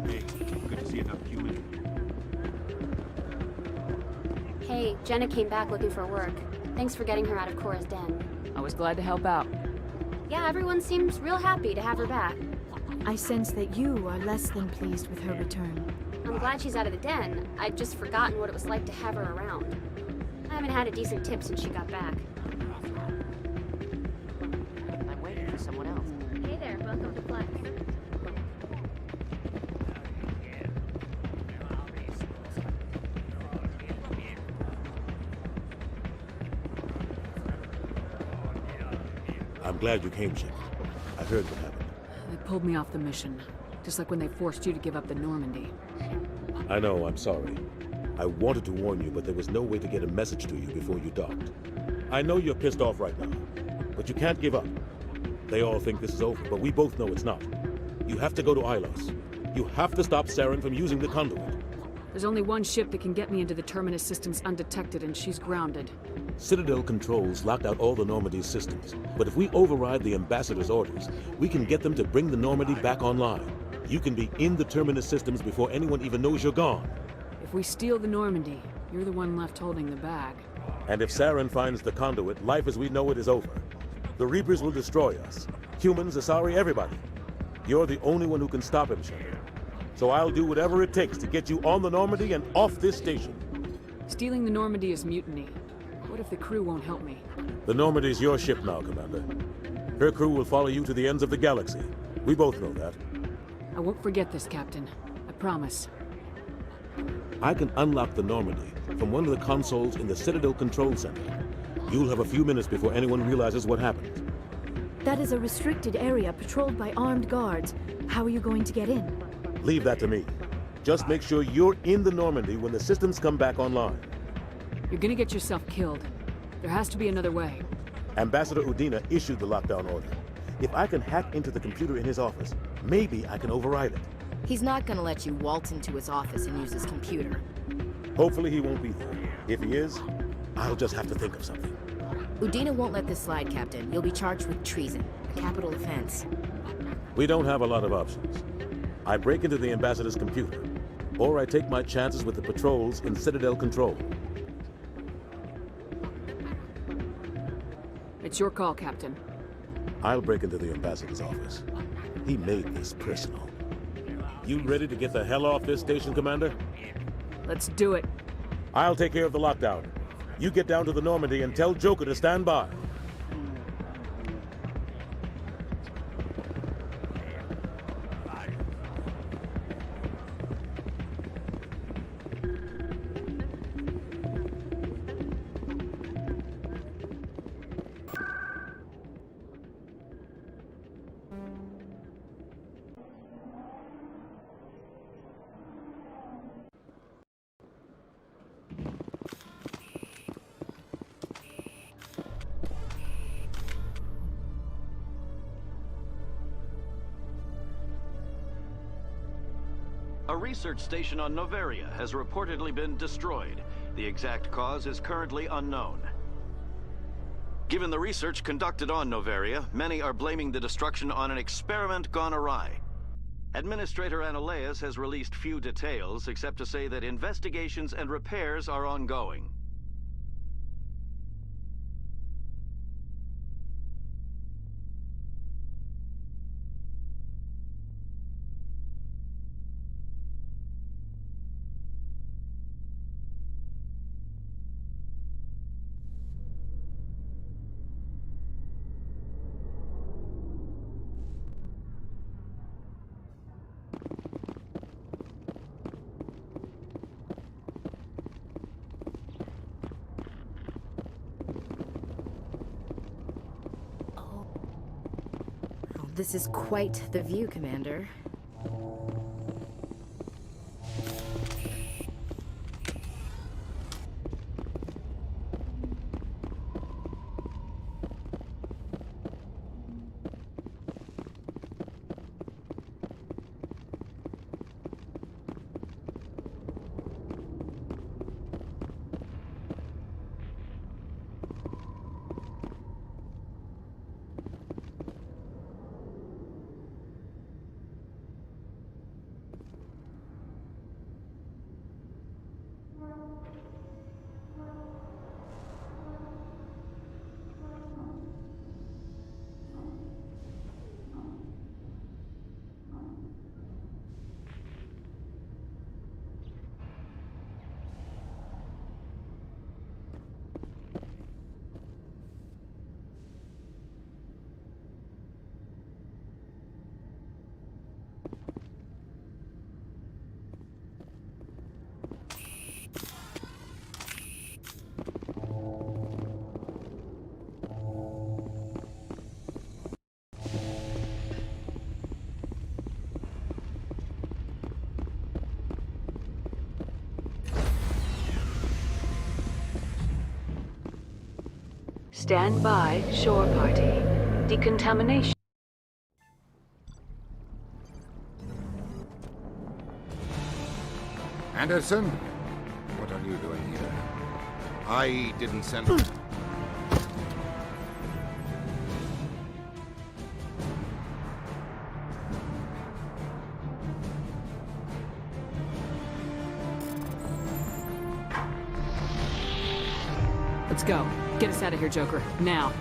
Hey, good to see another human. Hey, Jenna came back looking for work. Thanks for getting her out of Cora's den. I was glad to help out. Yeah, everyone seems real happy to have her back. I sense that you are less than pleased with her return. I'm glad she's out of the den. I'd just forgotten what it was like to have her around. I haven't had a decent tip since she got back. I'm waiting for someone else. Hey there, welcome to Flex. I'm glad you came, Shepard. I heard what happened. They pulled me off the mission, just like when they forced you to give up the Normandy. I know, I'm sorry. I wanted to warn you, but there was no way to get a message to you before you docked. I know you're pissed off right now, but you can't give up. They all think this is over, but we both know it's not. You have to go to Ilos. You have to stop Saren from using the conduit. There's only one ship that can get me into the Terminus systems undetected, and she's grounded. Citadel controls locked out all the Normandy's systems, but if we override the Ambassador's orders, we can get them to bring the Normandy back online. You can be in the Terminus systems before anyone even knows you're gone. If we steal the Normandy, you're the one left holding the bag. And if Saren finds the conduit, life as we know it is over. The Reapers will destroy us. Humans, Asari, everybody. You're the only one who can stop him, Shepard. So I'll do whatever it takes to get you on the Normandy and off this station. Stealing the Normandy is mutiny. What if the crew won't help me? The Normandy's your ship now, Commander. Her crew will follow you to the ends of the galaxy. We both know that. I won't forget this, Captain. I promise. I can unlock the Normandy from one of the consoles in the Citadel Control Center. You'll have a few minutes before anyone realizes what happened. That is a restricted area patrolled by armed guards. How are you going to get in? Leave that to me. Just make sure you're in the Normandy when the systems come back online. You're gonna get yourself killed. There has to be another way. Ambassador Udina issued the lockdown order. If I can hack into the computer in his office, maybe I can override it. He's not gonna let you waltz into his office and use his computer. Hopefully he won't be there. If he is, I'll just have to think of something. Udina won't let this slide, Captain. You'll be charged with treason, a capital offense. We don't have a lot of options. I break into the Ambassador's computer, or I take my chances with the patrols in Citadel Control. It's your call, Captain. I'll break into the Ambassador's office. He made this personal. You ready to get the hell off this station, Commander? Let's do it. I'll take care of the lockdown. You get down to the Normandy and tell Joker to stand by. A research station on Noveria has reportedly been destroyed. The exact cause is currently unknown. Given the research conducted on Noveria, many are blaming the destruction on an experiment gone awry. Administrator Analeas has released few details, except to say that investigations and repairs are ongoing. This is quite the view, Commander. Stand by, shore party. Decontamination. Anderson? What are you doing here? I didn't send... Let's go. Get us out of here, Joker. Now.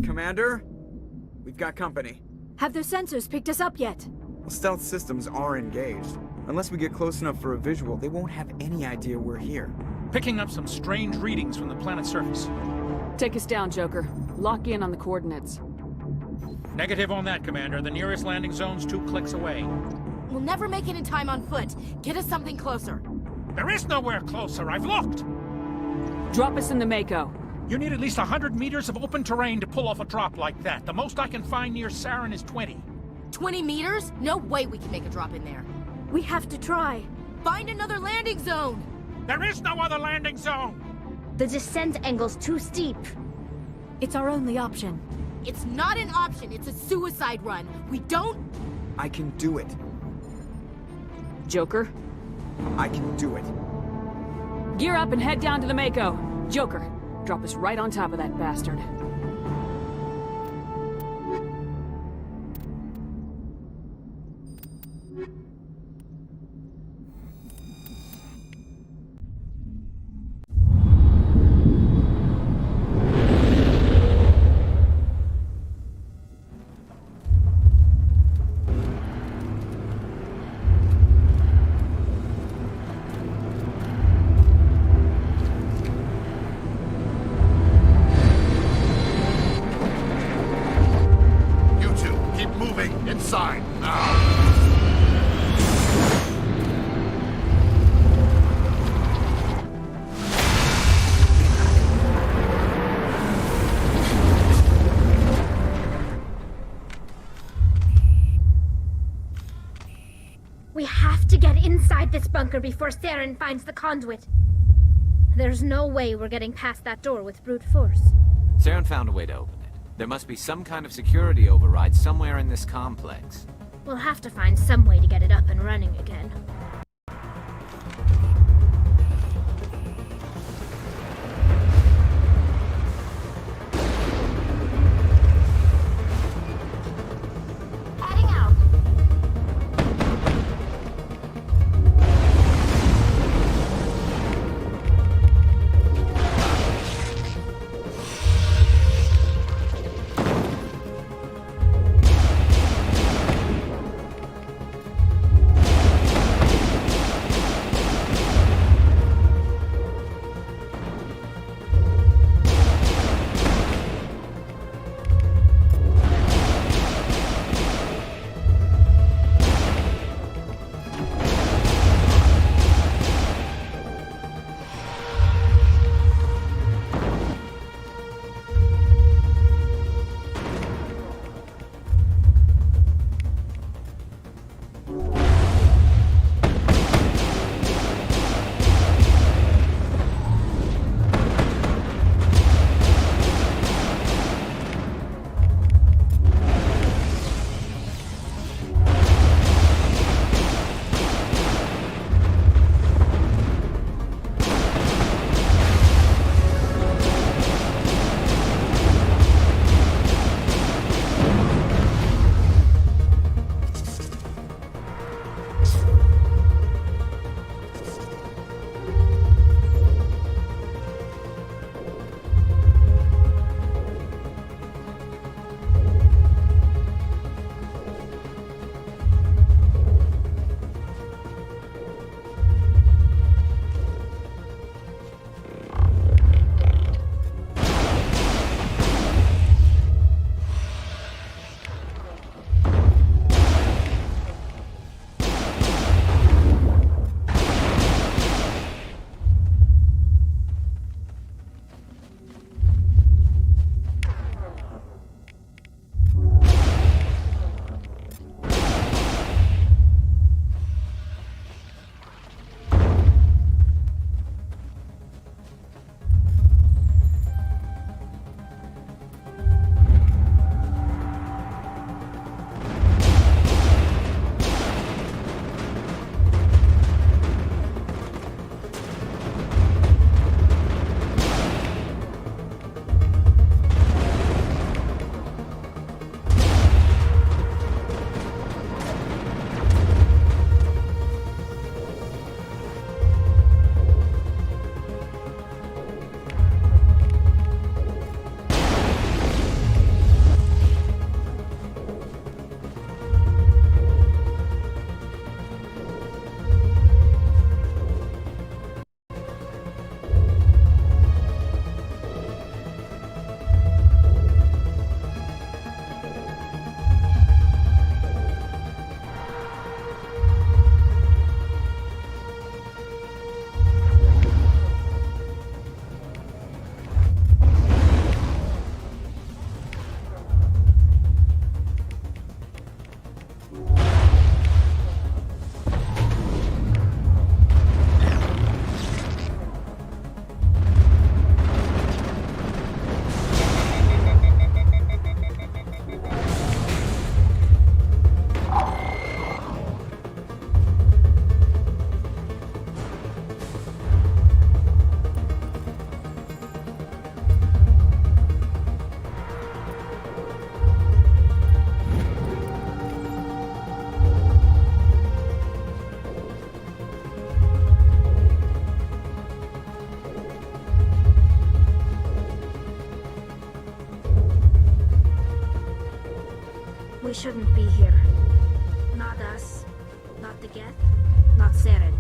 Commander? We've got company. Have their sensors picked us up yet? Well, stealth systems are engaged. Unless we get close enough for a visual, they won't have any idea we're here. Picking up some strange readings from the planet's surface. Take us down, Joker. Lock in on the coordinates. Negative on that, Commander. The nearest landing zone's 2 clicks away. We'll never make it in time on foot. Get us something closer. There is nowhere closer. I've looked. Drop us in the Mako. You need at least 100 meters of open terrain to pull off a drop like that. The most I can find near Saren is 20. 20 meters? No way we can make a drop in there. We have to try. Find another landing zone! There is no other landing zone! The descent angle's too steep. It's our only option. It's not an option, it's a suicide run. We don't... I can do it. Joker, I can do it. gear up and head down to the Mako. Joker, drop us right on top of that bastard. Inside, now! We have to get inside this bunker before Saren finds the conduit. There's no way we're getting past that door with brute force. Saren found a way to open it. There must be some kind of security override somewhere in this complex. We'll have to find some way to get it up and running again. Heading out. We shouldn't be here. Not us. Not the Geth. Not Saren.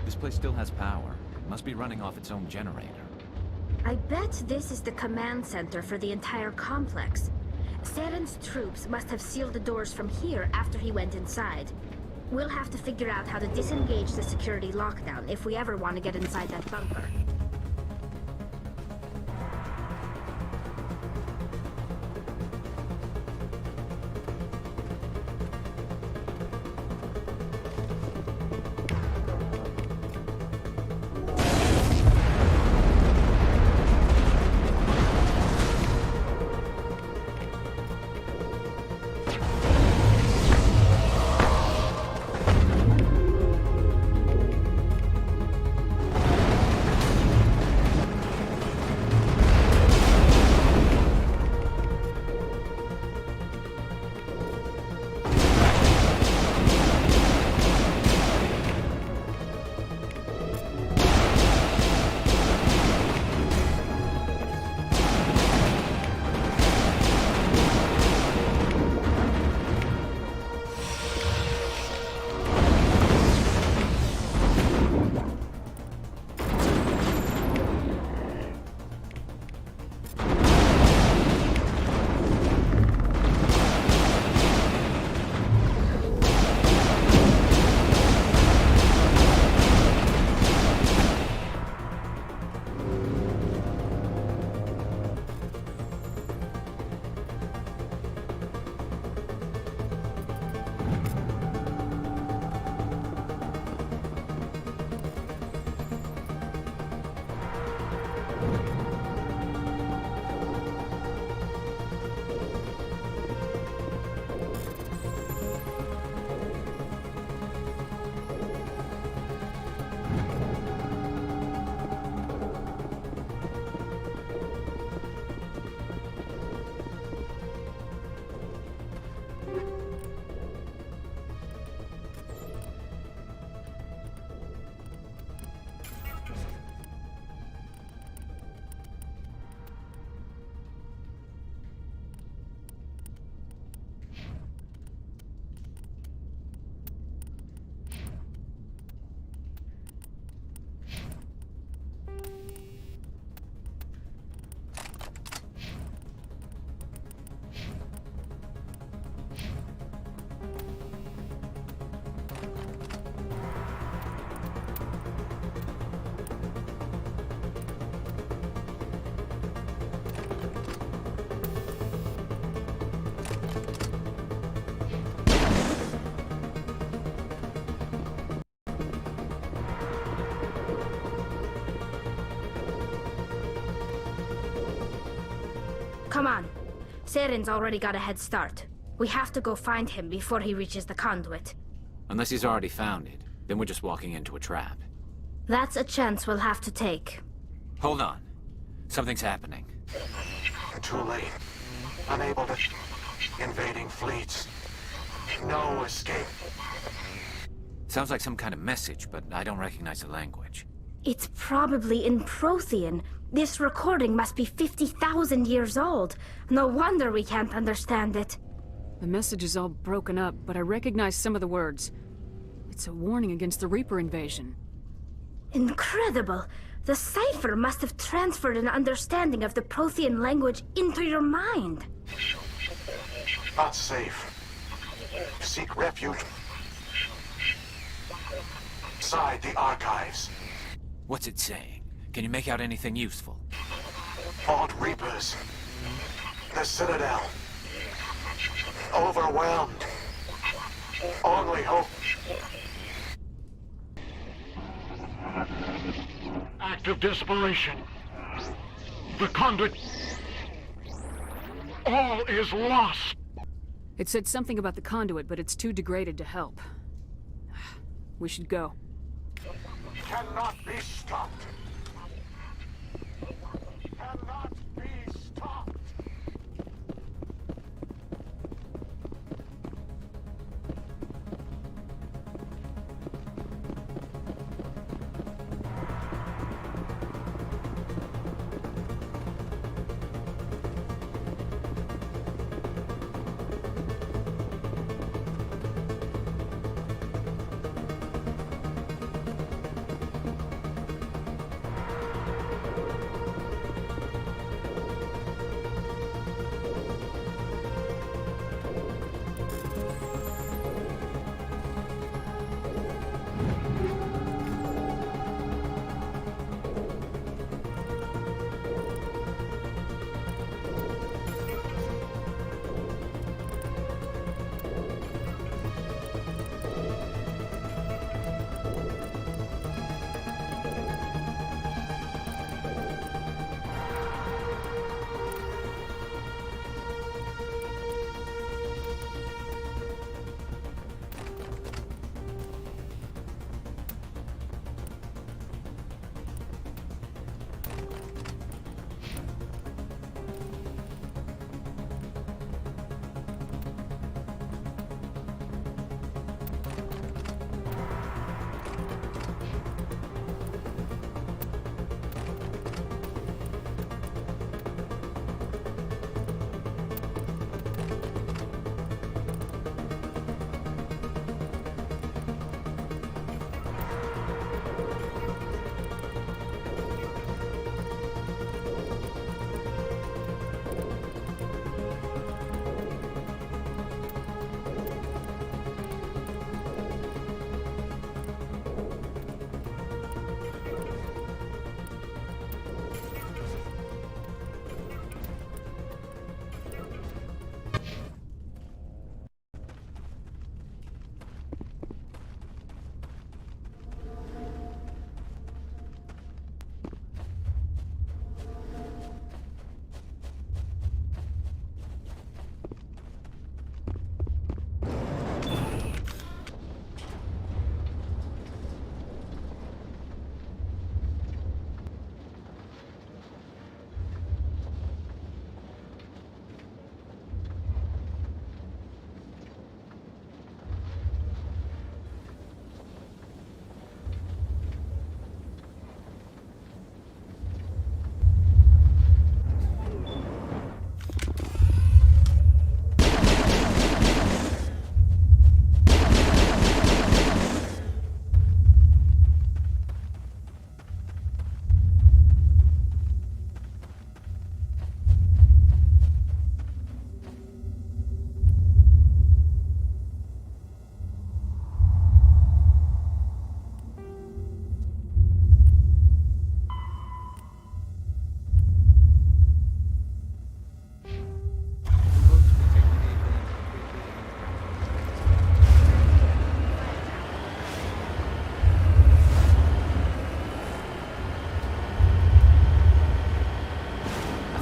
This place still has power. It must be running off its own generator. I bet this is the command center for the entire complex. Saren's troops must have sealed the doors from here after he went inside. We'll have to figure out how to disengage the security lockdown if we ever want to get inside that bunker. Come on. Saren's already got a head start. We have to go find him before he reaches the conduit. Unless he's already found it, then we're just walking into a trap. That's a chance we'll have to take. Hold on. Something's happening. Too late. Unable to... Invading fleets. No escape. Sounds like some kind of message, but I don't recognize the language. It's probably in Prothean. This recording must be 50,000 years old. No wonder we can't understand it. The message is all broken up, but I recognize some of the words. It's a warning against the Reaper invasion. Incredible! The cipher must have transferred an understanding of the Prothean language into your mind. Not safe. Seek refuge inside the archives. What's it saying? Can you make out anything useful? Fought Reapers. The Citadel. Overwhelmed. Only hope. Act of desperation. The conduit. All is lost. It said something about the conduit, but it's too degraded to help. We should go. Cannot be stopped. Cannot be stopped.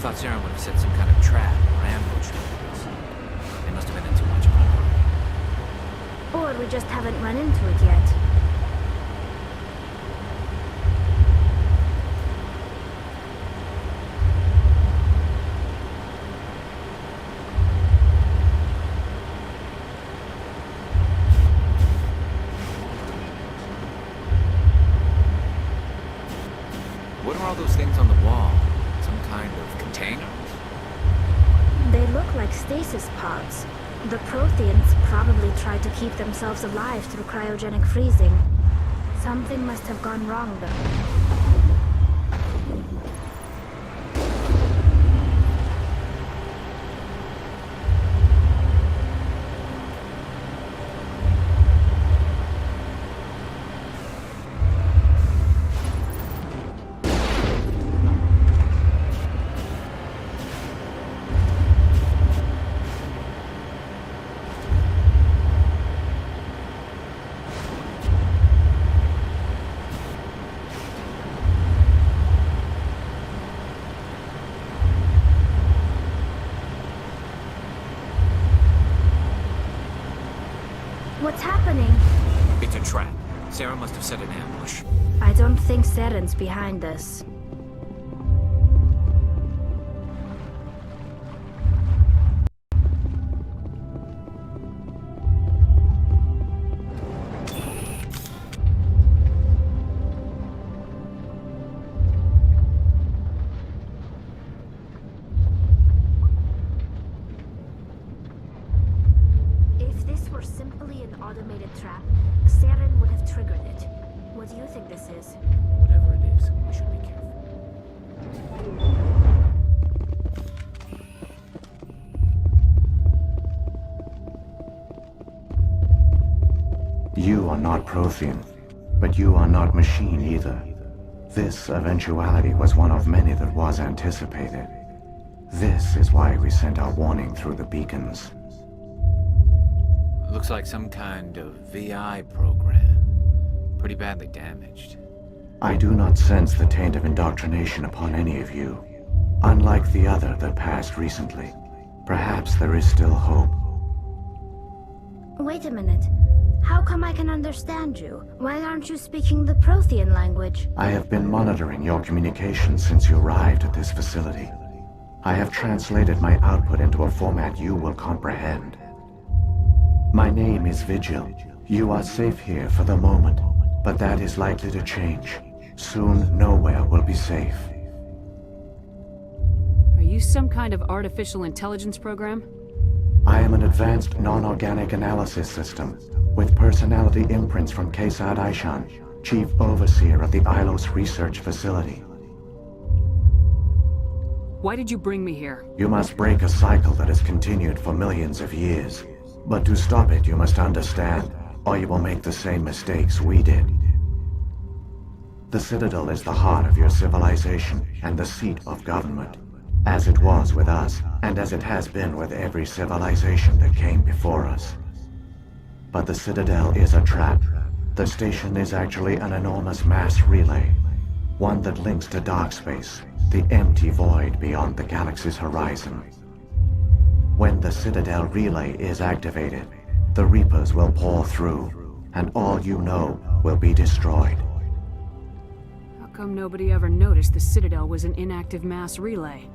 thought Saren would have set some kind of trap or ambush for us. They must have been in too much of a hurry. Or we just haven't run into it yet. What are all those things on the wall? Some kind of container? They look like stasis pods. The Protheans probably tried to keep themselves alive through cryogenic freezing. Something must have gone wrong, though. What's happening? It's a trap. Sarah must have set an ambush. I don't think Saren's behind this. If this were simply an automated trap, Saren would have triggered it. What do you think this is? Whatever it is, we should be careful. You are not Prothean, but you are not machine either. This eventuality was one of many that was anticipated. This is why we sent our warning through the beacons. Looks like some kind of VI program. Pretty badly damaged. I do not sense the taint of indoctrination upon any of you, unlike the other that passed recently. Perhaps there is still hope. Wait a minute. How come I can understand you? Why aren't you speaking the Prothean language? I have been monitoring your communications since you arrived at this facility. I have translated my output into a format you will comprehend. My name is Vigil. You are safe here for the moment, but that is likely to change. Soon, nowhere will be safe. Are you some kind of artificial intelligence program? I am an advanced non-organic analysis system, with personality imprints from Kesad Aishan, Chief Overseer of the Ilos Research Facility. Why did you bring me here? You must break a cycle that has continued for millions of years. But to stop it, you must understand, or you will make the same mistakes we did. The Citadel is the heart of your civilization and the seat of government, as it was with us, and as it has been with every civilization that came before us. But the Citadel is a trap. The station is actually an enormous mass relay, one that links to dark space, the empty void beyond the galaxy's horizon. When the Citadel relay is activated, the Reapers will pour through, and all you know will be destroyed. How come nobody ever noticed the Citadel was an inactive mass relay?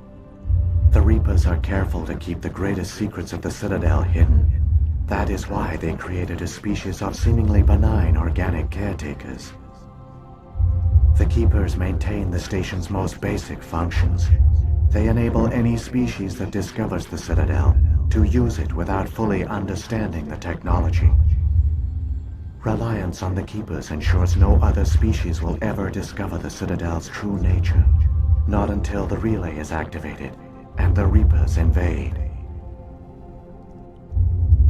The Reapers are careful to keep the greatest secrets of the Citadel hidden. That is why they created a species of seemingly benign organic caretakers. The Keepers maintain the station's most basic functions. They enable any species that discovers the Citadel to use it without fully understanding the technology. Reliance on the Keepers ensures no other species will ever discover the Citadel's true nature. Not until the relay is activated and the Reapers invade.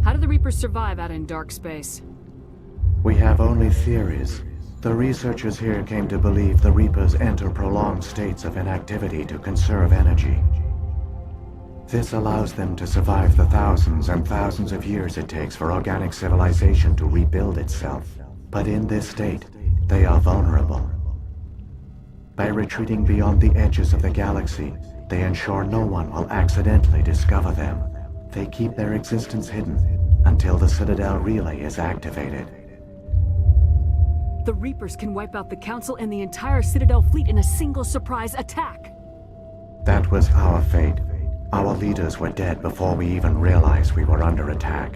How do the Reapers survive out in dark space? We have only theories. The researchers here came to believe the Reapers enter prolonged states of inactivity to conserve energy. This allows them to survive the thousands and thousands of years it takes for organic civilization to rebuild itself. But in this state, they are vulnerable. By retreating beyond the edges of the galaxy, They ensure no one will accidentally discover them. They keep their existence hidden until the Citadel relay is activated. The Reapers can wipe out the Council and the entire Citadel fleet in a single surprise attack. That was our fate. Our leaders were dead before we even realized we were under attack.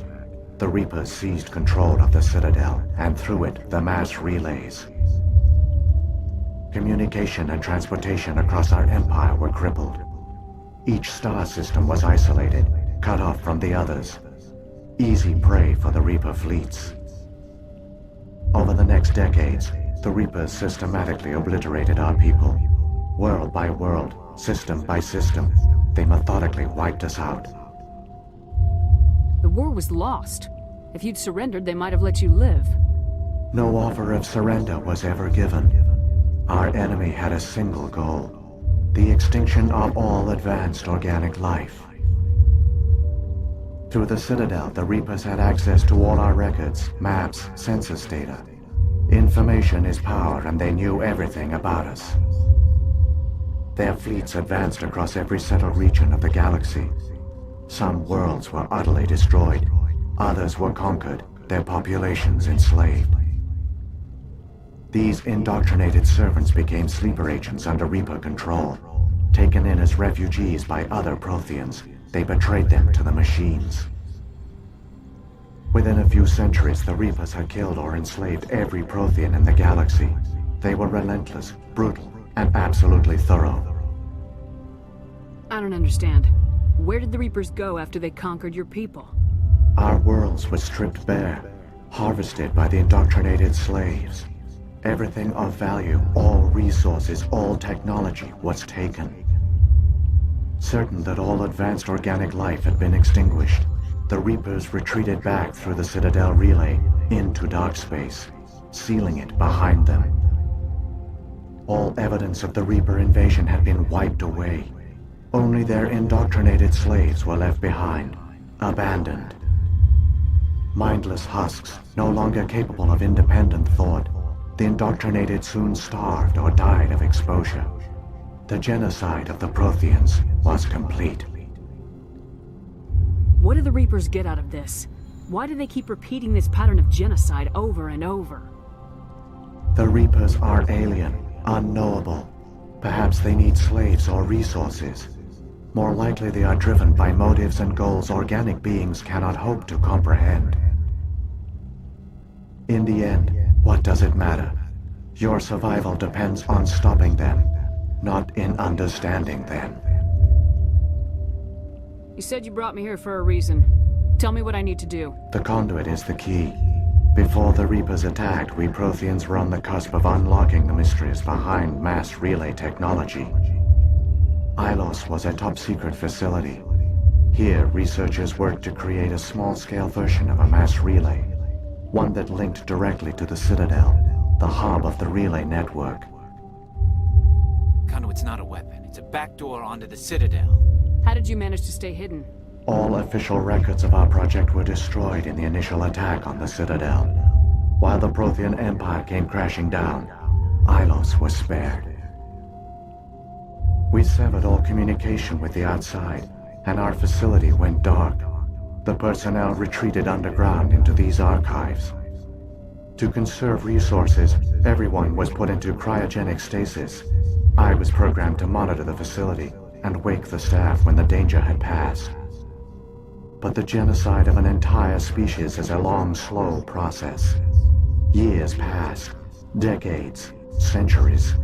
The Reapers seized control of the Citadel, and through it, the mass relays. Communication and transportation across our empire were crippled. Each star system was isolated, cut off from the others. Easy prey for the Reaper fleets. Over the next decades, the Reapers systematically obliterated our people. World by world, system by system, they methodically wiped us out. The war was lost. If you'd surrendered, they might have let you live. No offer of surrender was ever given. Our enemy had a single goal: the extinction of all advanced organic life. Through the Citadel, the Reapers had access to all our records, maps, census data. Information is power, and they knew everything about us. Their fleets advanced across every settled region of the galaxy. Some worlds were utterly destroyed. Others were conquered, their populations enslaved. These indoctrinated servants became sleeper agents under Reaper control. Taken in as refugees by other Protheans, they betrayed them to the machines. Within a few centuries, the Reapers had killed or enslaved every Prothean in the galaxy. They were relentless, brutal, and absolutely thorough. I don't understand. Where did the Reapers go after they conquered your people? Our worlds were stripped bare, harvested by the indoctrinated slaves. Everything of value, all resources, all technology was taken. Certain that all advanced organic life had been extinguished, the Reapers retreated back through the Citadel relay into dark space, sealing it behind them. All evidence of the Reaper invasion had been wiped away. Only their indoctrinated slaves were left behind, abandoned. Mindless husks, no longer capable of independent thought, the indoctrinated soon starved or died of exposure. The genocide of the Protheans was complete. What do the Reapers get out of this? Why do they keep repeating this pattern of genocide over and over? The Reapers are alien, unknowable. Perhaps they need slaves or resources. More likely they are driven by motives and goals organic beings cannot hope to comprehend. In the end, what does it matter? Your survival depends on stopping them, not in understanding them. You said you brought me here for a reason. Tell me what I need to do. The conduit is the key. Before the Reapers attacked, we Protheans were on the cusp of unlocking the mysteries behind mass relay technology. Ilos was a top-secret facility. Here, researchers worked to create a small-scale version of a mass relay, one that linked directly to the Citadel, the hub of the relay network. Conduit's not a weapon. It's a backdoor onto the Citadel. How did you manage to stay hidden? All official records of our project were destroyed in the initial attack on the Citadel. While the Prothean Empire came crashing down, Ilos was spared. We severed all communication with the outside, and our facility went dark. The personnel retreated underground into these archives. To conserve resources, everyone was put into cryogenic stasis. I was programmed to monitor the facility and wake the staff when the danger had passed. But the genocide of an entire species is a long, slow process. Years passed, decades, centuries.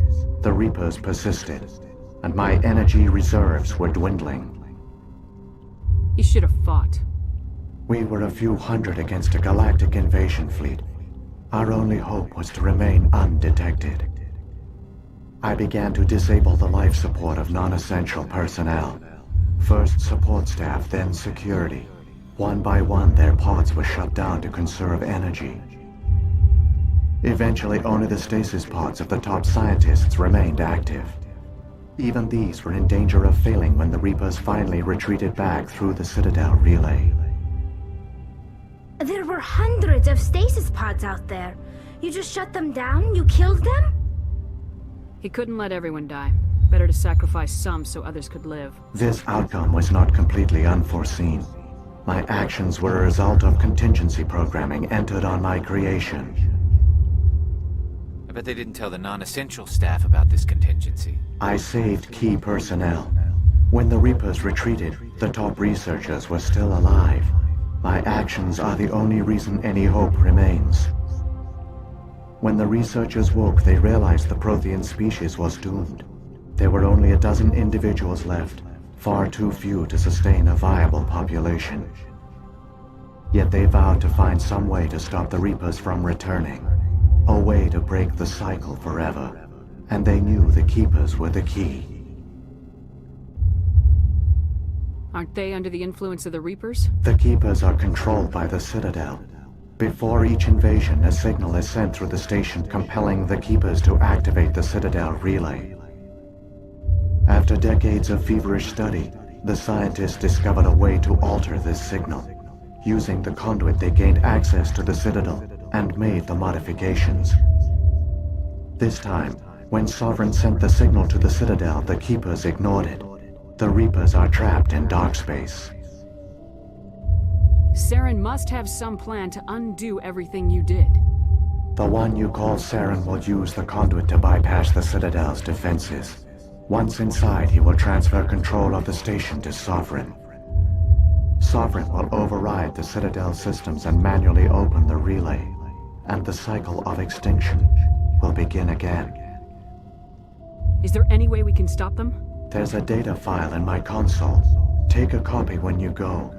The Reapers persisted, and my energy reserves were dwindling. You should have fought. We were a few hundred against a galactic invasion fleet. Our only hope was to remain undetected. I began to disable the life support of non-essential personnel. First support staff, then security. One by one, their pods were shut down to conserve energy. Eventually, only the stasis pods of the top scientists remained active. Even these were in danger of failing when the Reapers finally retreated back through the Citadel relay. There were hundreds of stasis pods out there. You just shut them down? You killed them? He couldn't let everyone die. Better to sacrifice some so others could live. This outcome was not completely unforeseen. My actions were a result of contingency programming entered on my creation. I bet they didn't tell the non-essential staff about this contingency. I saved key personnel. When the Reapers retreated, the top researchers were still alive. My actions are the only reason any hope remains. When the researchers woke, they realized the Prothean species was doomed. There were only a dozen individuals left, far too few to sustain a viable population. Yet they vowed to find some way to stop the Reapers from returning. A way to break the cycle forever. And they knew the Keepers were the key. Aren't they under the influence of the Reapers? The Keepers are controlled by the Citadel. Before each invasion, a signal is sent through the station compelling the Keepers to activate the Citadel relay. After decades of feverish study, the scientists discovered a way to alter this signal. Using the conduit, they gained access to the Citadel and made the modifications. This time, when Sovereign sent the signal to the Citadel, the Keepers ignored it. The Reapers are trapped in dark space. Saren must have some plan to undo everything you did. The one you call Saren will use the conduit to bypass the Citadel's defenses. Once inside, he will transfer control of the station to Sovereign. Sovereign will override the Citadel systems and manually open the relay, and the cycle of extinction will begin again. Is there any way we can stop them? There's a data file in my console. Take a copy when you go.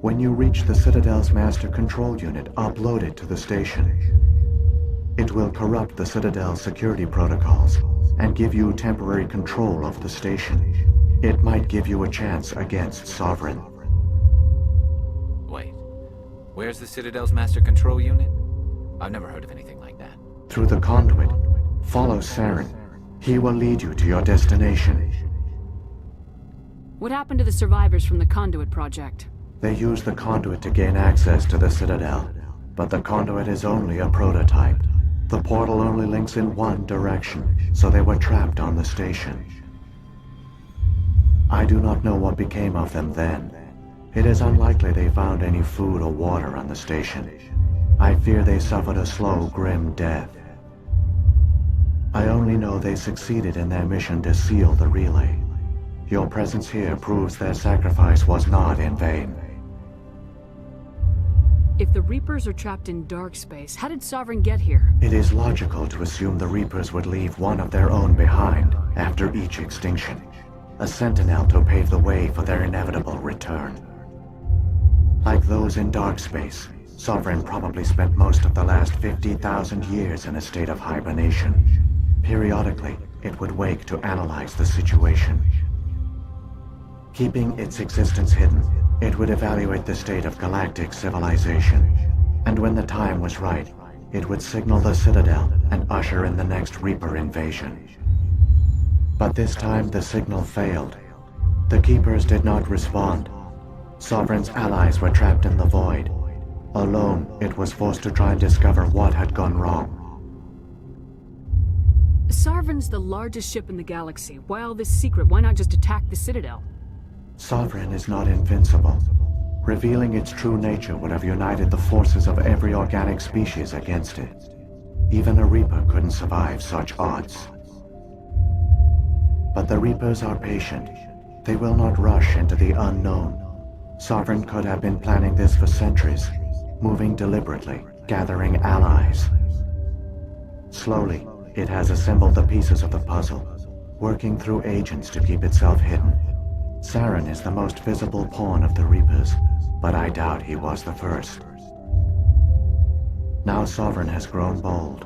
When you reach the Citadel's master control unit, upload it to the station. It will corrupt the Citadel's security protocols and give you temporary control of the station. It might give you a chance against Sovereign. Wait, where's the Citadel's master control unit? I've never heard of anything like that. Through the conduit, follow Saren. He will lead you to your destination. What happened to the survivors from the Conduit project? They used the conduit to gain access to the Citadel, but the conduit is only a prototype. The portal only links in one direction, so they were trapped on the station. I do not know what became of them then. It is unlikely they found any food or water on the station. I fear they suffered a slow, grim death. I only know they succeeded in their mission to seal the relay. Your presence here proves their sacrifice was not in vain. If the Reapers are trapped in dark space, how did Sovereign get here? It is logical to assume the Reapers would leave one of their own behind after each extinction. A sentinel to pave the way for their inevitable return. Like those in dark space, Sovereign probably spent most of the last 50,000 years in a state of hibernation. Periodically, it would wake to analyze the situation. Keeping its existence hidden, it would evaluate the state of galactic civilization. And when the time was right, it would signal the Citadel and usher in the next Reaper invasion. But this time the signal failed. The Keepers did not respond. Sovereign's allies were trapped in the void. Alone, it was forced to try and discover what had gone wrong. Sovereign's the largest ship in the galaxy. Why all this secret? Why not just attack the Citadel? Sovereign is not invincible. Revealing its true nature would have united the forces of every organic species against it. Even a Reaper couldn't survive such odds. But the Reapers are patient. They will not rush into the unknown. Sovereign could have been planning this for centuries, moving deliberately, gathering allies. Slowly, it has assembled the pieces of the puzzle, working through agents to keep itself hidden. Saren is the most visible pawn of the Reapers, but I doubt he was the first. Now Sovereign has grown bold.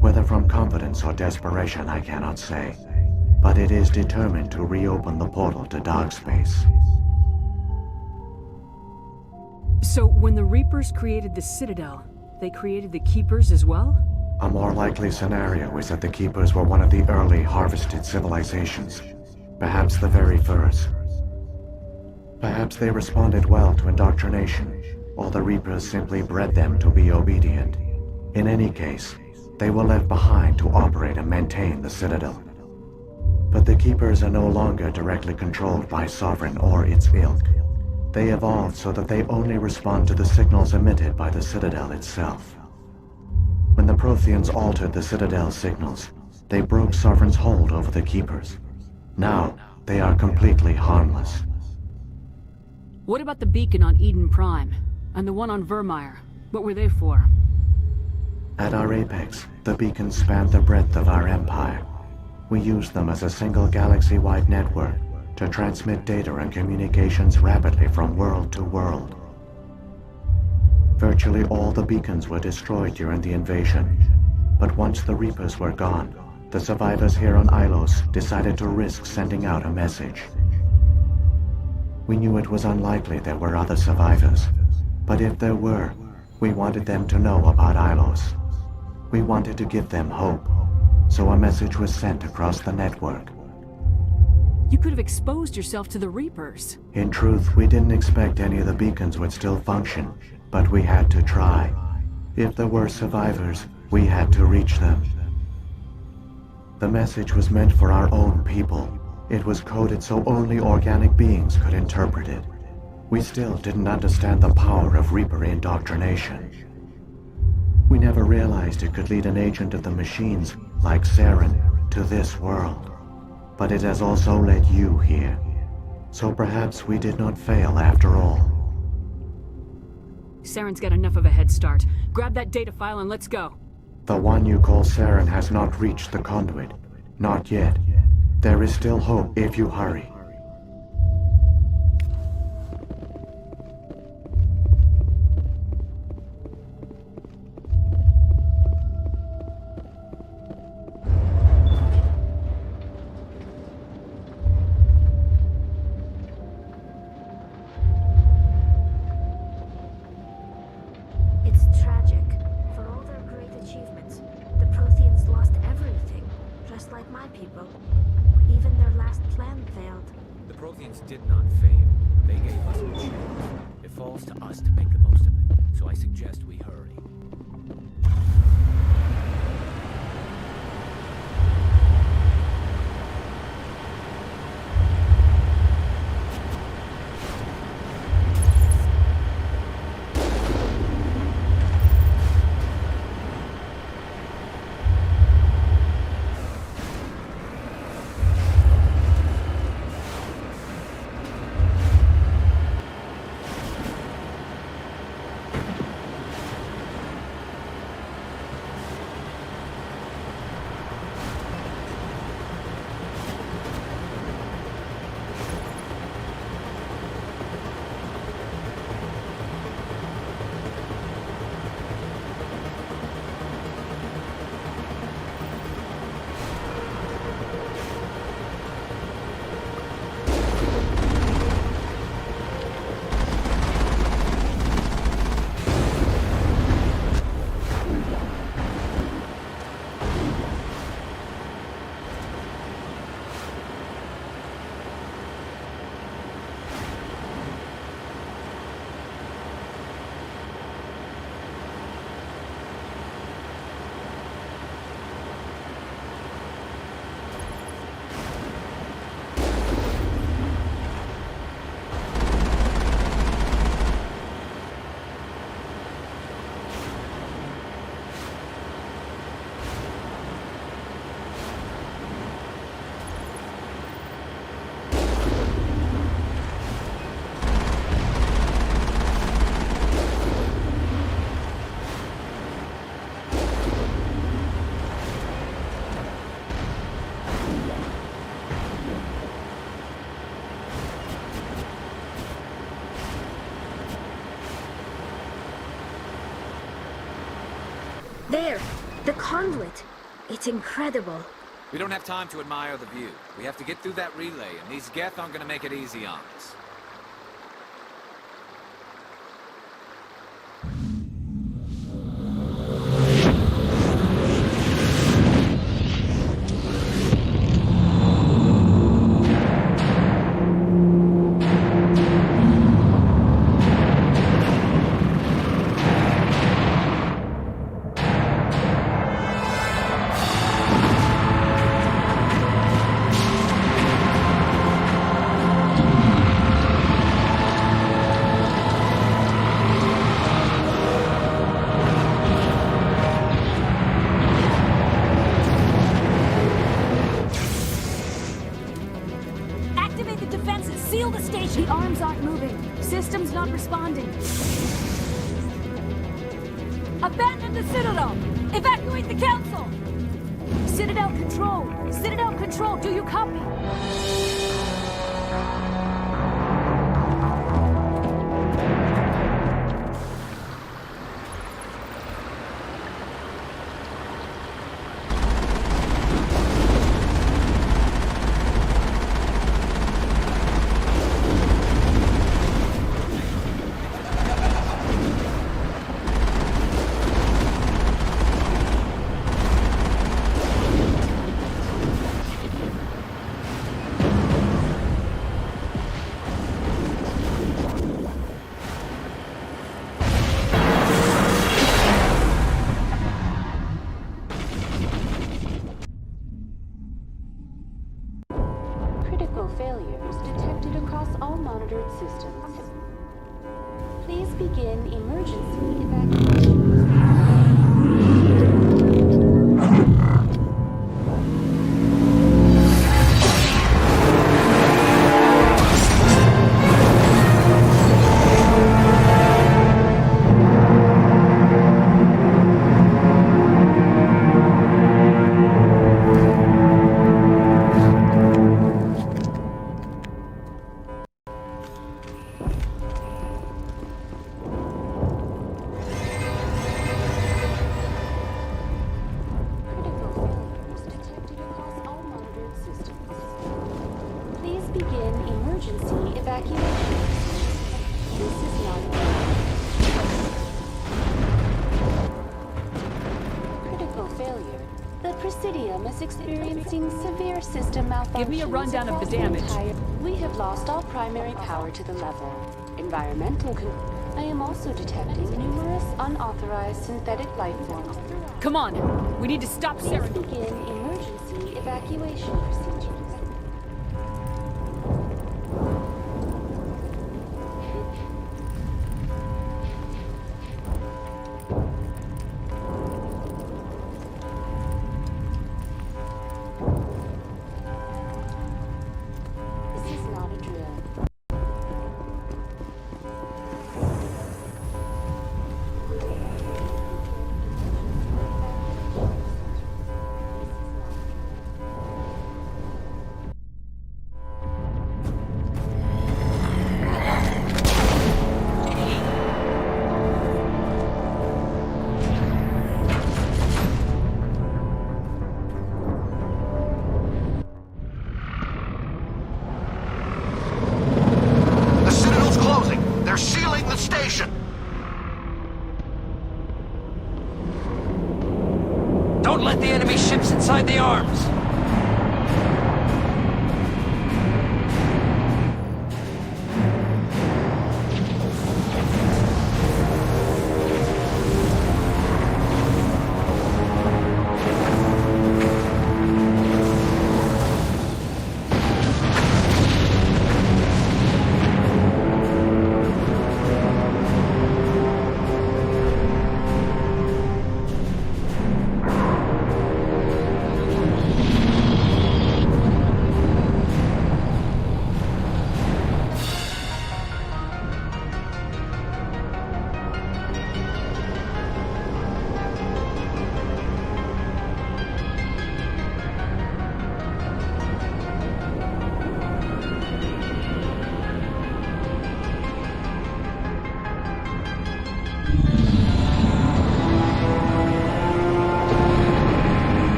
Whether from confidence or desperation, I cannot say. But it is determined to reopen the portal to dark space. So, when the Reapers created the Citadel, they created the Keepers as well? A more likely scenario is that the Keepers were one of the early harvested civilizations. Perhaps the very first. Perhaps they responded well to indoctrination, or the Reapers simply bred them to be obedient. In any case, they were left behind to operate and maintain the Citadel. But the Keepers are no longer directly controlled by Sovereign or its ilk. They evolved so that they only respond to the signals emitted by the Citadel itself. When the Protheans altered the Citadel's signals, they broke Sovereign's hold over the Keepers. Now, they are completely harmless. What about the beacon on Eden Prime? And the one on Vermeer? What were they for? At our apex, the beacons spanned the breadth of our empire. We used them as a single galaxy-wide network to transmit data and communications rapidly from world to world. Virtually all the beacons were destroyed during the invasion, but once the Reapers were gone, the survivors here on Ilos decided to risk sending out a message. We knew it was unlikely there were other survivors, but if there were, we wanted them to know about Ilos. We wanted to give them hope, so a message was sent across the network. You could have exposed yourself to the Reapers. In truth, we didn't expect any of the beacons would still function, but we had to try. If there were survivors, we had to reach them. The message was meant for our own people. It was coded so only organic beings could interpret it. We still didn't understand the power of Reaper indoctrination. We never realized it could lead an agent of the machines, like Saren, to this world. But it has also led you here. So perhaps we did not fail after all. Saren's got enough of a head start. Grab that data file and let's go. The one you call Saren has not reached the conduit. Not yet. There is still hope if you hurry. It's tragic. For all their great achievements, the Protheans lost everything, just like my people. Even their last plan failed. The Protheans did not fail. They gave us a chance. It falls to us to make the most of it, so I suggest we hurry. There! The conduit! It's incredible. We don't have time to admire the view. We have to get through that relay, and these Geth aren't gonna make it easy on us. Activate the defenses! Seal the station! The arms aren't moving. Systems not responding. Abandon the Citadel! Evacuate the Council! Citadel Control! Citadel Control, do you copy? Failures detected across all monitored systems. Please begin emergency evacuation. Begin emergency evacuation. This is not critical failure. The Presidium is experiencing severe system malfunctions. Give me a rundown of the damage. We have lost all primary power to the level. Environmental I am also detecting numerous unauthorized synthetic life forms. Come on, we need to stop Sarah. Begin emergency evacuation procedures.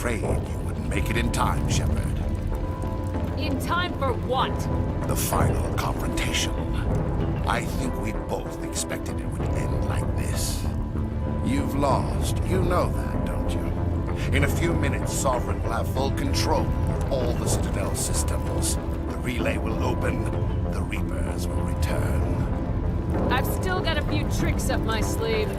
afraid you wouldn't make it in time, Shepard. In time for what? The final confrontation. I think we both expected it would end like this. You've lost. You know that, don't you? In a few minutes, Sovereign will have full control of all the Citadel systems. The relay will open. The Reapers will return. I've still got a few tricks up my sleeve.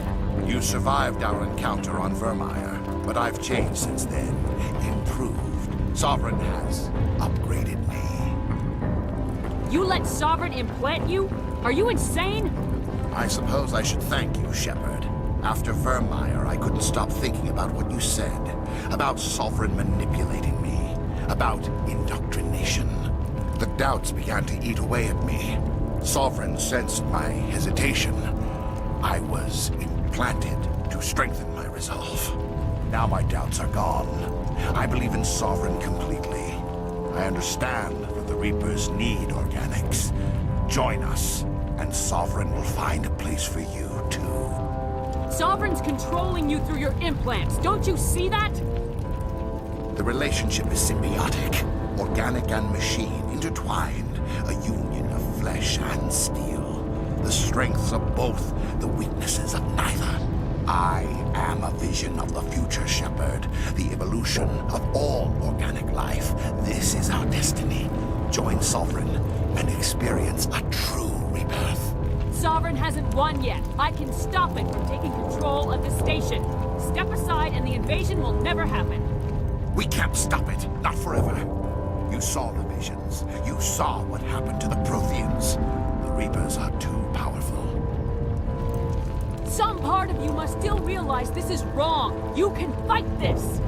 You survived our encounter on Vermeer, but I've changed since then. Improved. Sovereign has upgraded me. You let Sovereign implant you? Are you insane? I suppose I should thank you, Shepard. After Vermeer, I couldn't stop thinking about what you said. About Sovereign manipulating me. About indoctrination. The doubts began to eat away at me. Sovereign sensed my hesitation. I was implanted to strengthen my resolve. Now my doubts are gone. I believe in Sovereign completely. I understand that the Reapers need organics. Join us, and Sovereign will find a place for you, too. Sovereign's controlling you through your implants. Don't you see that? The relationship is symbiotic. Organic and machine intertwined. A union of flesh and steel. The strengths of both, the weaknesses of neither. I am a vision of the future, Shepard. The evolution of all organic life. This is our destiny. Join Sovereign and experience a true rebirth. Sovereign hasn't won yet. I can stop it from taking control of the station. Step aside and the invasion will never happen. We can't stop it. Not forever. You saw the visions. You saw what happened to the Protheans. The Reapers are too powerful. Some part of you must still realize this is wrong. You can fight this.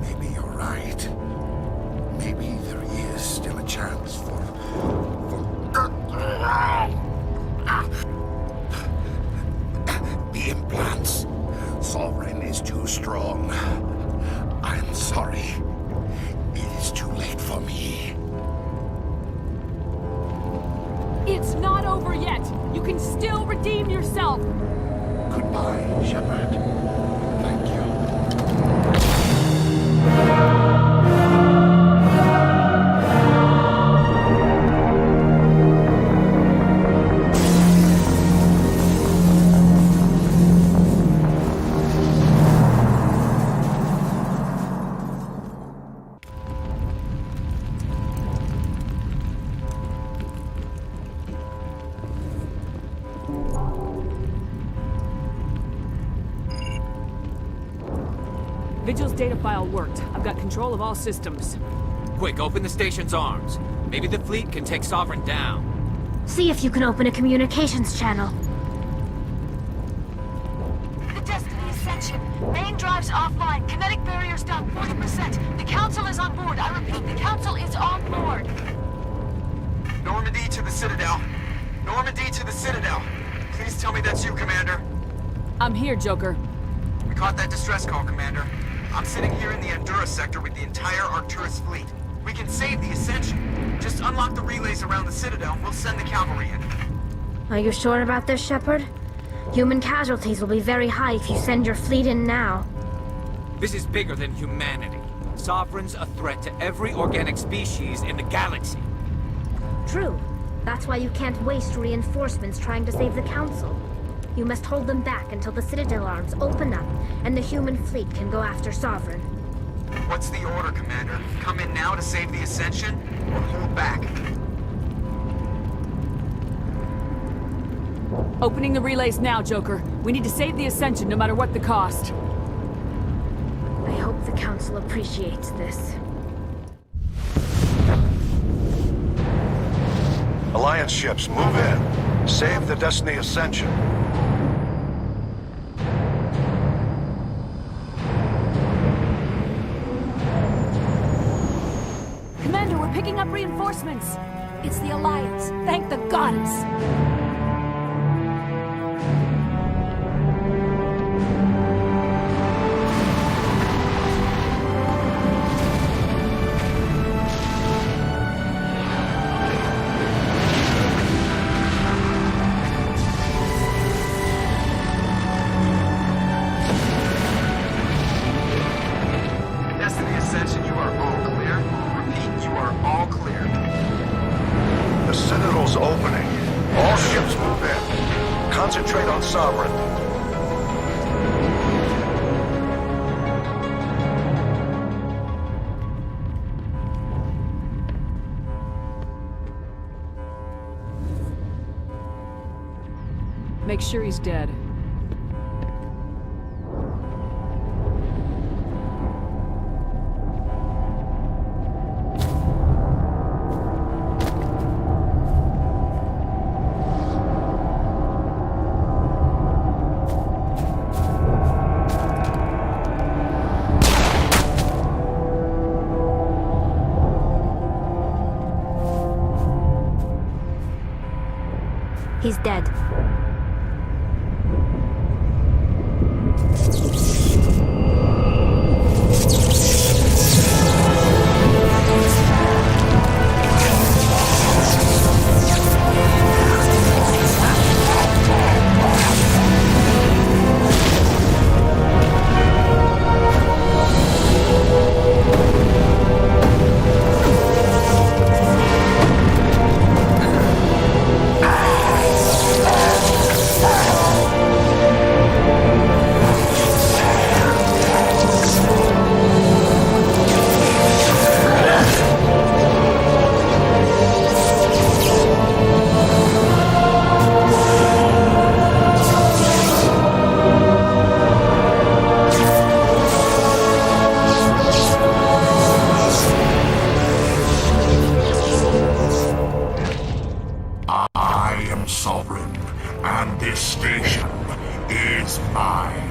Maybe you're right. Maybe there is still a chance for the implants. Sovereign is too strong. I'm sorry. It is too late for me. It's not over yet. You can still redeem yourself. Goodbye, Shepard. Thank you. Vigil's data file worked. I've got control of all systems. Quick, open the station's arms. Maybe the fleet can take Sovereign down. See if you can open a communications channel. The Destiny Ascension. Main drives offline. Kinetic barriers down 40%. The Council is on board. I repeat, the Council is on board. Normandy to the Citadel. Normandy to the Citadel. Please tell me that's you, Commander. I'm here, Joker. We caught that distress call, Commander. I'm sitting here in the Endura sector with the entire Arcturus fleet. We can save the Ascension. Just unlock the relays around the Citadel, we'll send the cavalry in. Are you sure about this, Shepard? Human casualties will be very high if you send your fleet in now. This is bigger than humanity. Sovereign's a threat to every organic species in the galaxy. True. That's why you can't waste reinforcements trying to save the Council. You must hold them back until the Citadel arms open up and the human fleet can go after Sovereign. What's the order, Commander? Come in now to save the Ascension, or hold back? Opening the relays now, Joker. We need to save the Ascension no matter what the cost. I hope the Council appreciates this. Alliance ships, move in. Save the Destiny Ascension. Commander, we're picking up reinforcements. It's the Alliance. Thank the goddess. Destiny ships move in. Concentrate on Sovereign. Make sure he's dead. He's dead. Sovereign, and this station is mine.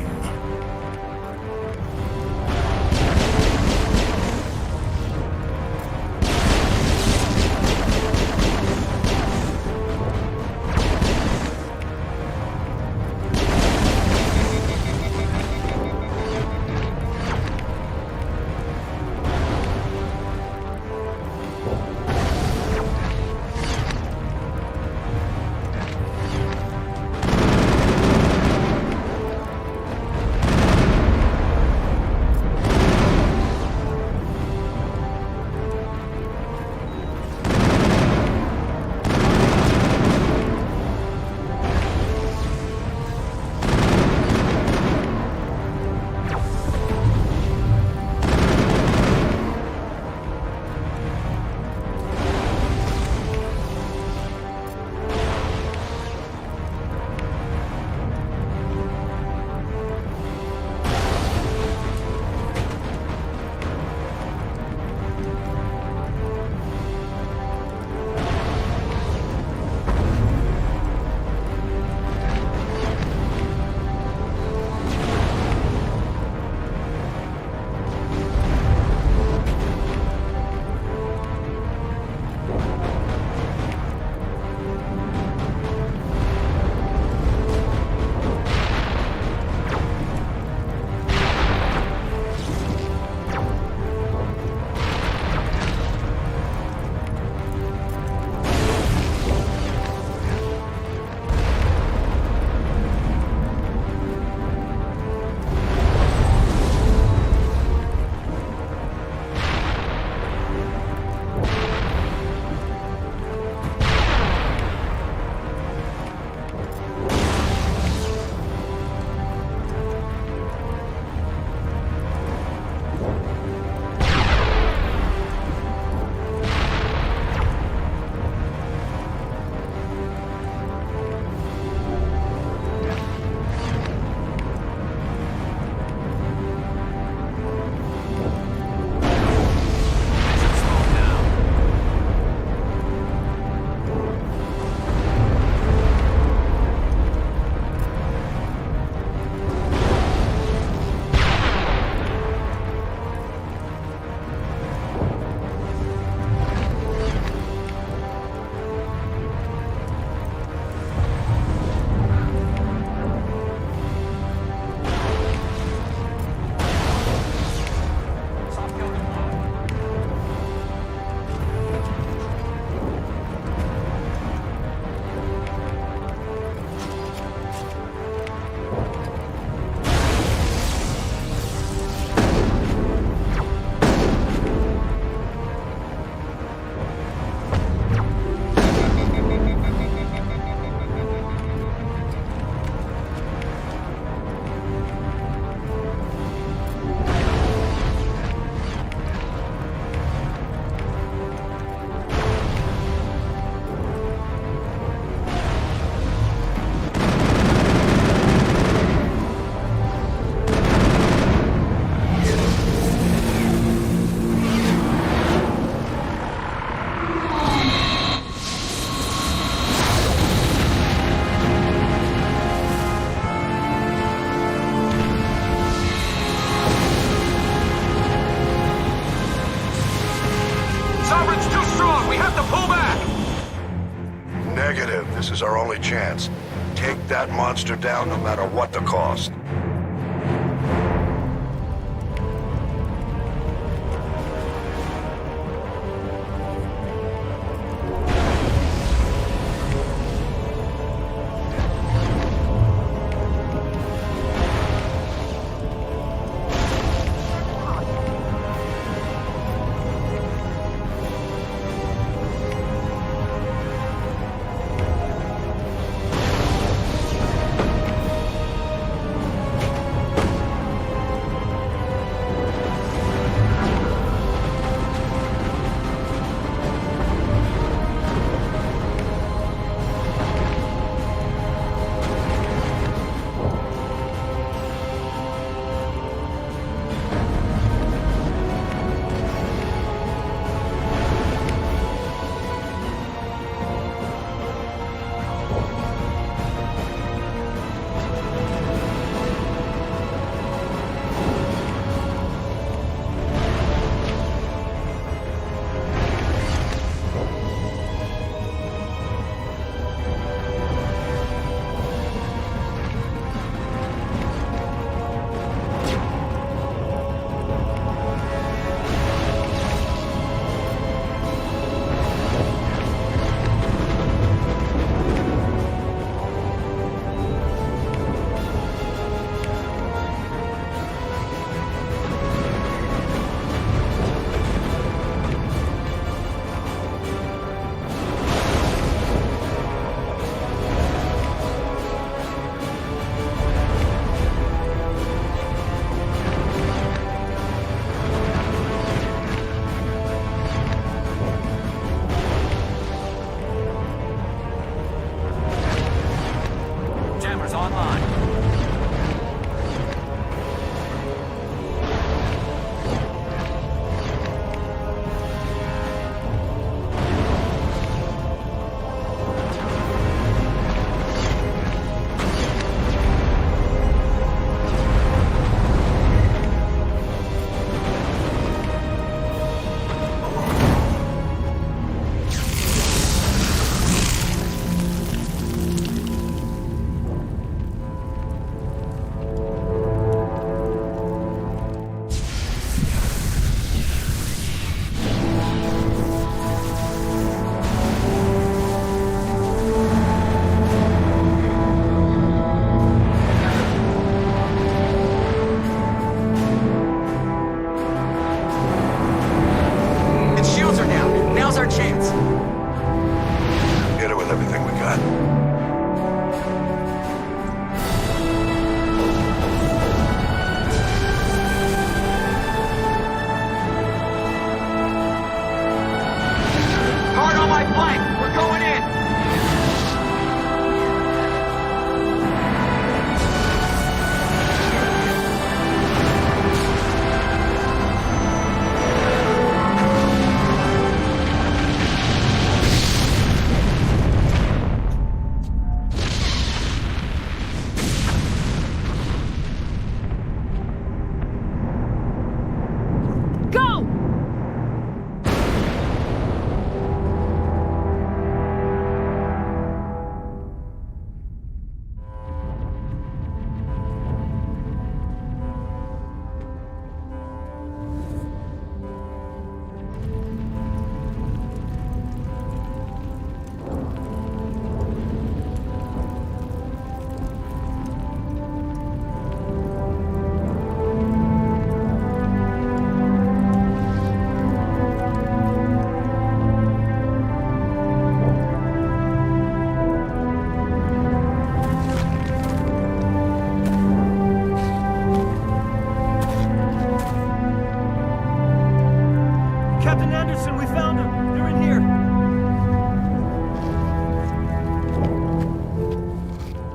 Negative. This is our only chance. Take that monster down no matter what the cost.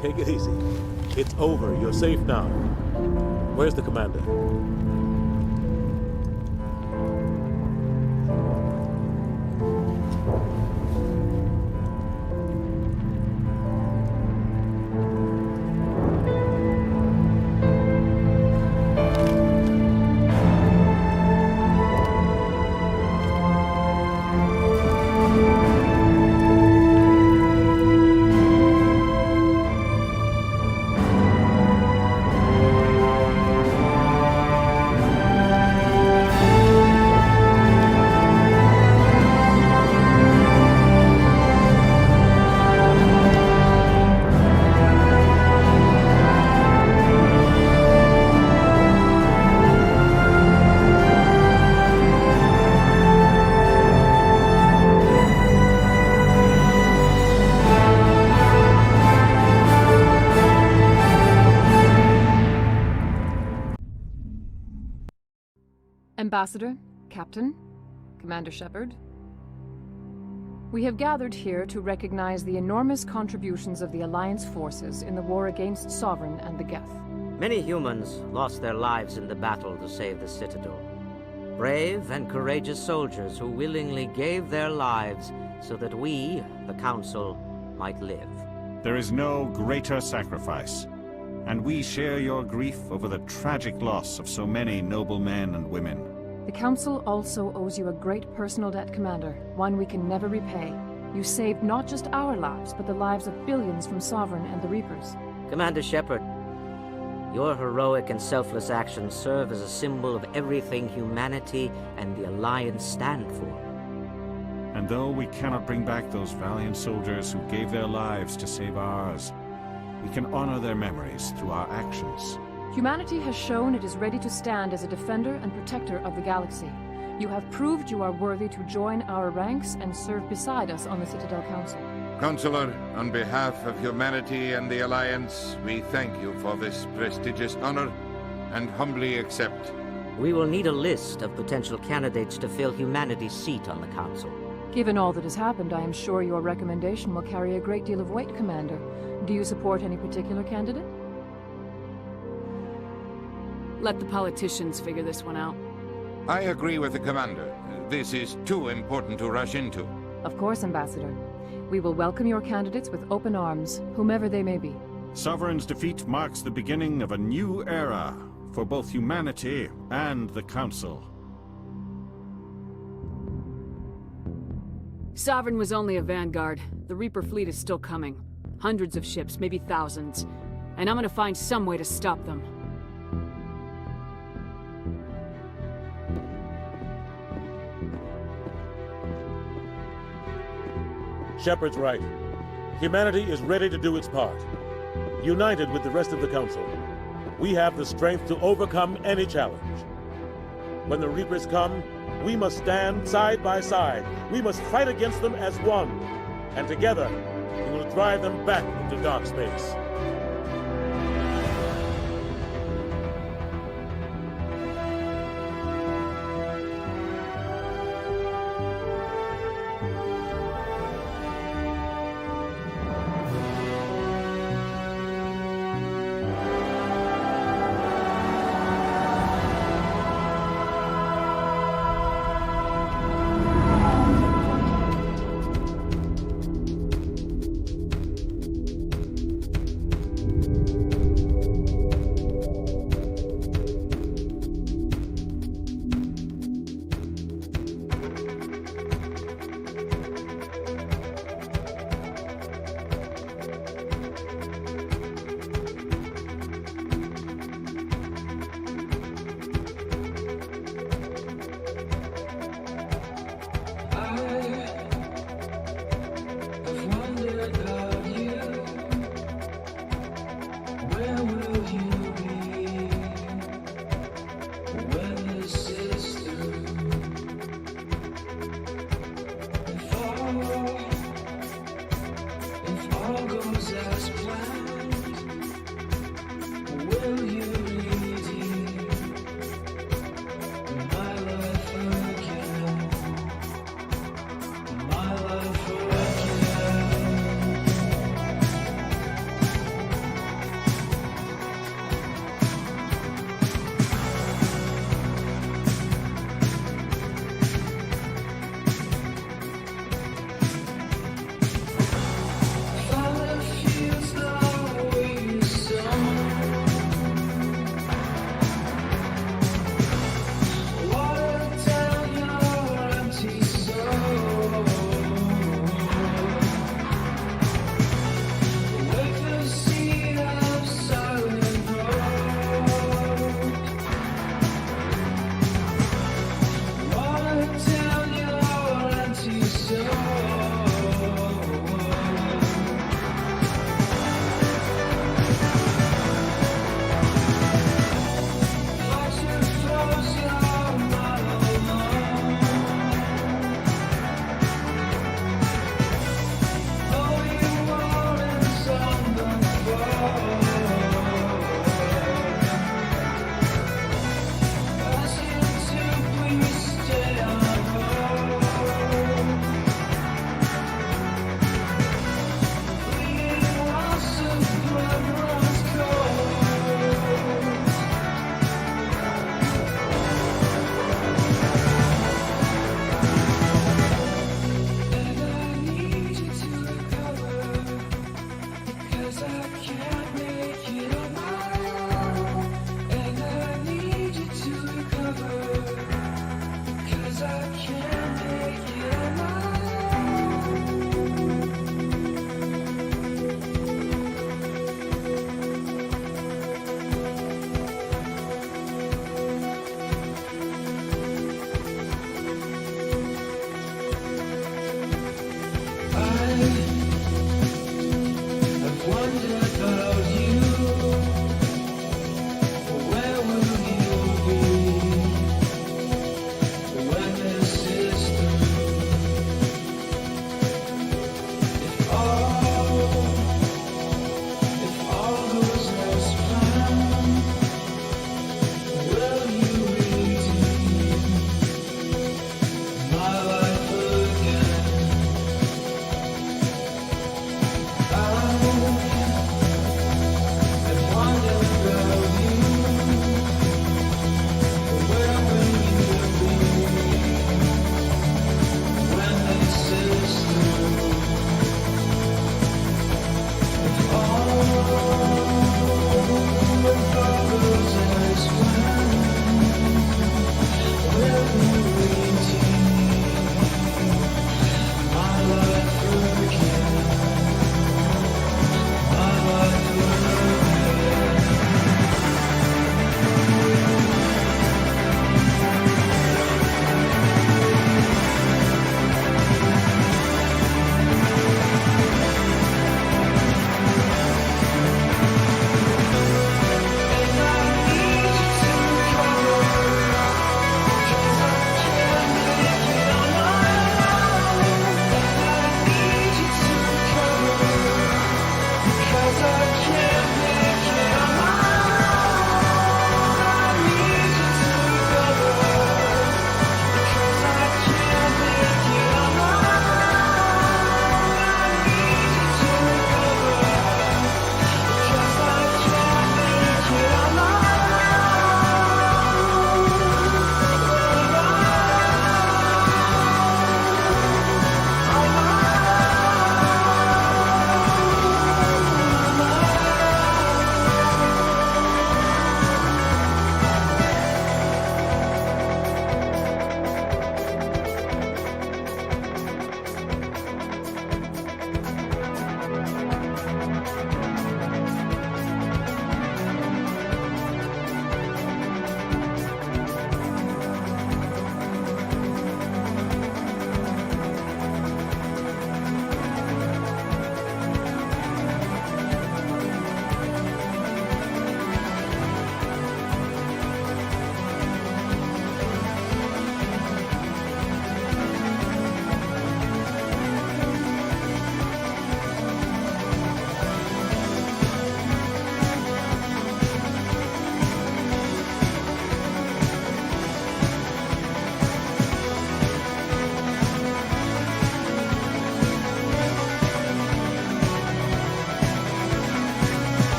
Take it easy. It's over. You're safe now. Where's the commander? Ambassador, Captain, Commander Shepard. We have gathered here to recognize the enormous contributions of the Alliance forces in the war against Sovereign and the Geth. Many humans lost their lives in the battle to save the Citadel. Brave and courageous soldiers who willingly gave their lives so that we, the Council, might live. There is no greater sacrifice, and we share your grief over the tragic loss of so many noble men and women. The Council also owes you a great personal debt, Commander, one we can never repay. You saved not just our lives, but the lives of billions from Sovereign and the Reapers. Commander Shepard, your heroic and selfless actions serve as a symbol of everything humanity and the Alliance stand for. And though we cannot bring back those valiant soldiers who gave their lives to save ours, we can honor their memories through our actions. Humanity has shown it is ready to stand as a defender and protector of the galaxy. You have proved you are worthy to join our ranks and serve beside us on the Citadel Council. Counselor, on behalf of humanity and the Alliance, we thank you for this prestigious honor and humbly accept. We will need a list of potential candidates to fill humanity's seat on the Council. Given all that has happened, I am sure your recommendation will carry a great deal of weight, Commander. Do you support any particular candidate? Let the politicians figure this one out. I agree with the Commander. This is too important to rush into. Of course, Ambassador. We will welcome your candidates with open arms, whomever they may be. Sovereign's defeat marks the beginning of a new era for both humanity and the Council. Sovereign was only a vanguard. The Reaper fleet is still coming. Hundreds of ships, maybe thousands. And I'm gonna find some way to stop them. Shepard's right. Humanity is ready to do its part. United with the rest of the Council, we have the strength to overcome any challenge. When the Reapers come, we must stand side by side. We must fight against them as one. And together, we will drive them back into dark space.